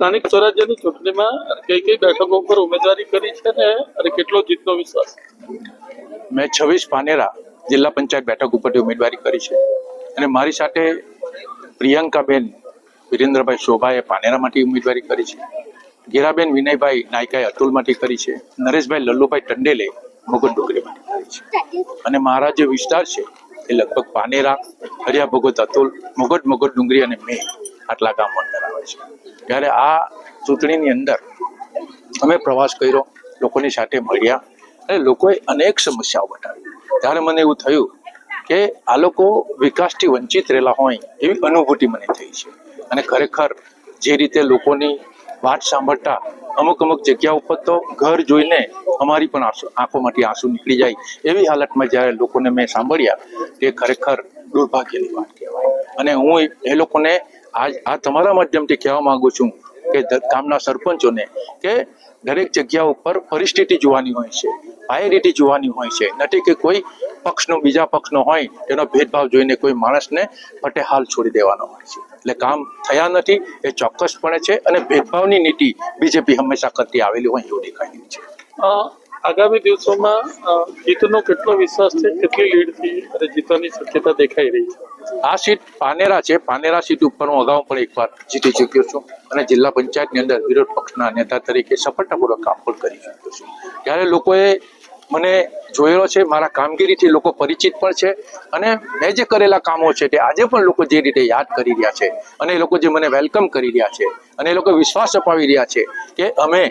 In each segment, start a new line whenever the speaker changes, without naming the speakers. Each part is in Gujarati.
સ્થાનિક સ્વરાજ્યની ચૂંટણીમાં કઈ બેઠકો પર ઉમેદવારી કરી છે ને અને કેટલો જીતનો વિશ્વાસ?
મેં 26 પાનેરા જિલ્લા પંચાયત બેઠક ઉપરથી ઉમેદવારી કરી છે અને મારી સાથે પ્રિયંકાબેન વિરેન્દ્રભાઈ શોભાએ પાનેરામાંથી ઉમેદવારી કરી છે, ગીરાબેન વિનયભાઈ નાયકાએ અતુલમાંથી કરી છે, નરેશભાઈ લલ્લુભાઈ ટંડેલે મોગદ ડુંગરીમાંથી કરી છે અને મારા જે વિસ્તાર છે એ લગભગ પાનેરા, હરિયા ભગત, અતુલ, મોગદ ડુંગરી અને મેં આટલા ગામ અંદર આવે છે. ત્યારે આ ચૂંટણીની અંદર અમે પ્રવાસ કર્યો, લોકોની સાથે મળ્યા અને લોકોએ અનેક સમસ્યાઓ બતાવી. ત્યારે મને એવું થયું કે આ લોકો વિકાસથી વંચિત રહેલા હોય એવી અનુભૂતિ મને થઈ છે અને ખરેખર જે રીતે લોકોની વાત સાંભળતા અમુક જગ્યા ઉપર તો ઘર જોઈને અમારી પણ આંખોમાંથી આંસુ નીકળી જાય એવી હાલતમાં જ્યારે લોકોને મેં સાંભળ્યા તે ખરેખર દુર્ભાગ્યની વાત કહેવાય. અને હું એ લોકોને આ તમારા માધ્યમથી કહેવા માંગુ છું કે ગામના સરપંચોને કે દરેક જગ્યા ઉપર પરિસ્થિતિ જોવાની હોય છે, પાયરીટી જોવાની હોય છે, નથી કે કોઈ પક્ષનો બીજા પક્ષનો હોય તેનો ભેદભાવ જોઈને કોઈ માણસને ફટે હાલ છોડી દેવાનો હોય છે. એટલે કામ થયા નથી એ ચોક્કસપણે છે અને ભેદભાવની નીતિ બીજેપી હંમેશા કરતી આવેલી હોય એવું દેખાઈ રહ્યું છે.
આગામી દિવસોમાં જીતનો કેટલો વિશ્વાસ છે, કેટલી લીડથી અને જીતવાની શક્યતા દેખાઈ રહી છે?
આ સીટ પાનેરા છે. પાનેરા સીટ ઉપર હું અગાઉ પણ એકવાર જીતી ચૂક્યો છું અને જિલ્લા પંચાયતની અંદર વિરોધ પક્ષના નેતા તરીકે સફળતાપૂર્વક કામ પણ કરી ચૂક્યો છું. ત્યારે લોકોએ મને જોયેલો છે, મારા કામગીરીથી લોકો પરિચિત પણ છે અને મેં જે કરેલા કામો છે તે આજે પણ લોકો જે રીતે યાદ કરી રહ્યા છે અને એ લોકો જે મને વેલકમ કરી રહ્યા છે અને એ લોકો વિશ્વાસ અપાવી રહ્યા છે કે અમે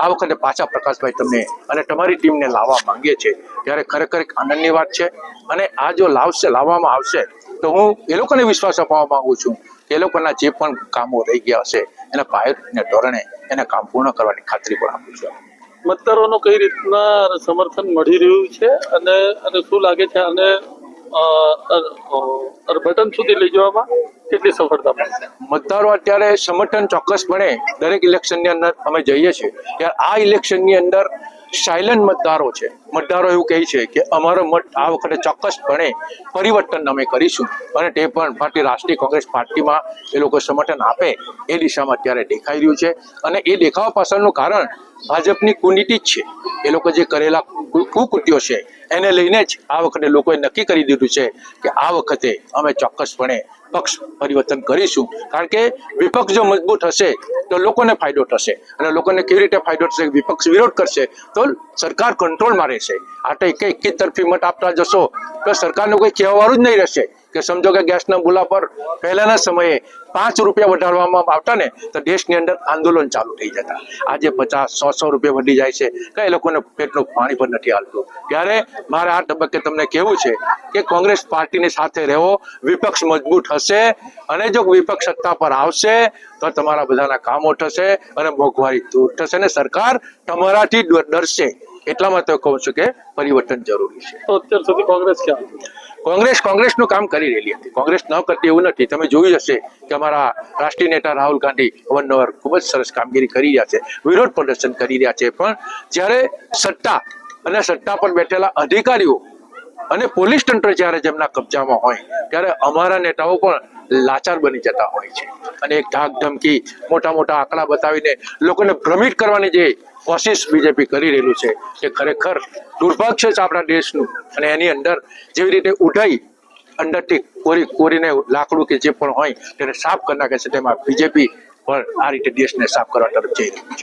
આ વખતે પાછા પ્રકાશભાઈ તમને અને તમારી ટીમને લાવવા માંગીએ છીએ, ત્યારે ખરેખર એક આનંદની વાત છે. અને આ જો લાવવામાં આવશે તો હું એ લોકોને વિશ્વાસ અપાવવા માંગુ છું કે એ લોકોના જે પણ કામો રહી ગયા હશે એના પાયલને ધોરણે એને કામ પૂર્ણ કરવાની ખાતરી પણ આપું છું.
મતદારોનું કઈ રીતના સમર્થન મળી રહ્યું છે અને શું લાગે છે અને બટન સુધી લઈ જવામાં કેટલી સફળતા મળશે?
મતદારો અત્યારે સમર્થન ચોક્કસપણે દરેક ઇલેક્શનની અંદર અમે જઈએ છીએ ત્યારે આ ઇલેક્શનની અંદર સાયલન્ટ મતદારો છે. મતદારો એવું કહે છે કે અમારો મત આ વખતે ચોક્કસપણે પરિવર્તન અમે કરીશું અને તે પણ ભારતીય રાષ્ટ્રીય કોંગ્રેસ પાર્ટીમાં એ લોકો સમર્થન આપે એ દિશામાં અત્યારે દેખાઈ રહ્યું છે. અને એ દેખાવા પાછળનું કારણ ભાજપની કુનીતિ જ છે. એ લોકો જે કરેલા કુકૃત્યો છે એને લઈને જ આ વખતે લોકોએ નક્કી કરી દીધું છે કે આ વખતે અમે ચોક્કસપણે પક્ષ પરિવર્તન કરીશું. કારણ કે વિપક્ષ જો મજબૂત હશે તો લોકોને ફાયદો થશે અને લોકોને કેવી રીતે ફાયદો થશે? વિપક્ષ વિરોધ કરશે તો સરકાર કંટ્રોલમાં રહેશે. આ તો એક તરફી મત આપતા જશો તો સરકારને કોઈ કહેવાવાળું જ નહીં રહેશે. કે સમજો કે ગેસના બુલા પર પહેલાના સમયે 5 રૂપિયા વધારવામાં આવતા ને તો દેશની અંદર આંદોલન ચાલુ થઈ જતા. આજે 50-100 રૂપિયા વધી જાય છે કે એ લોકોને પેટનું પાણી પણ નથી હાલતું. ત્યારે મારે આ તબક્કે તમને કહેવું છે કે કોંગ્રેસ પાર્ટીની સાથે રહેવો, વિપક્ષ મજબૂત હશે અને જો વિપક્ષ સત્તા પર આવશે તો તમારા બધાના કામો થશે અને મોંઘવારી દૂર થશે અને સરકાર તમારાથી ડરશે. એટલા માટે કહું છું કે પરિવર્તન જરૂરી છે.
તો અત્યાર સુધી કોંગ્રેસ ક્યાં?
કોંગ્રેસનું કામ કરી રહેલી હતી. કોંગ્રેસ ન કરતી એવું નથી. તમે જોયું હશે કે અમારા રાષ્ટ્રીય નેતા રાહુલ ગાંધી અવારનવાર ખૂબ જ સરસ કામગીરી કરી રહ્યા છે, વિરોધ પ્રદર્શન કરી રહ્યા છે. પણ જ્યારે સત્તા પર બેઠેલા અધિકારીઓ અને પોલીસ તંત્ર જ્યારે જેમના કબજામાં હોય ત્યારે અમારા નેતાઓ પણ લાચાર બની જતા હોય છે અને એક ધાક ધમકી, મોટા આંકડા બતાવીને લોકોને ભ્રમિત કરવાની જે કોશિશ બીજેપી કરી રહેલું છે એ ખરેખર દુર્ભાગ્ય છે આપણા દેશનું. અને એની અંદર જેવી રીતે ઉઠાઈ અંદરથી કોરીને લાકડું કે જે પણ હોય તેને સાફ કરી નાખે છે, તેમાં બીજેપી પણ આ રીતે દેશને સાફ કરવા તરફ જઈ રહ્યું છે.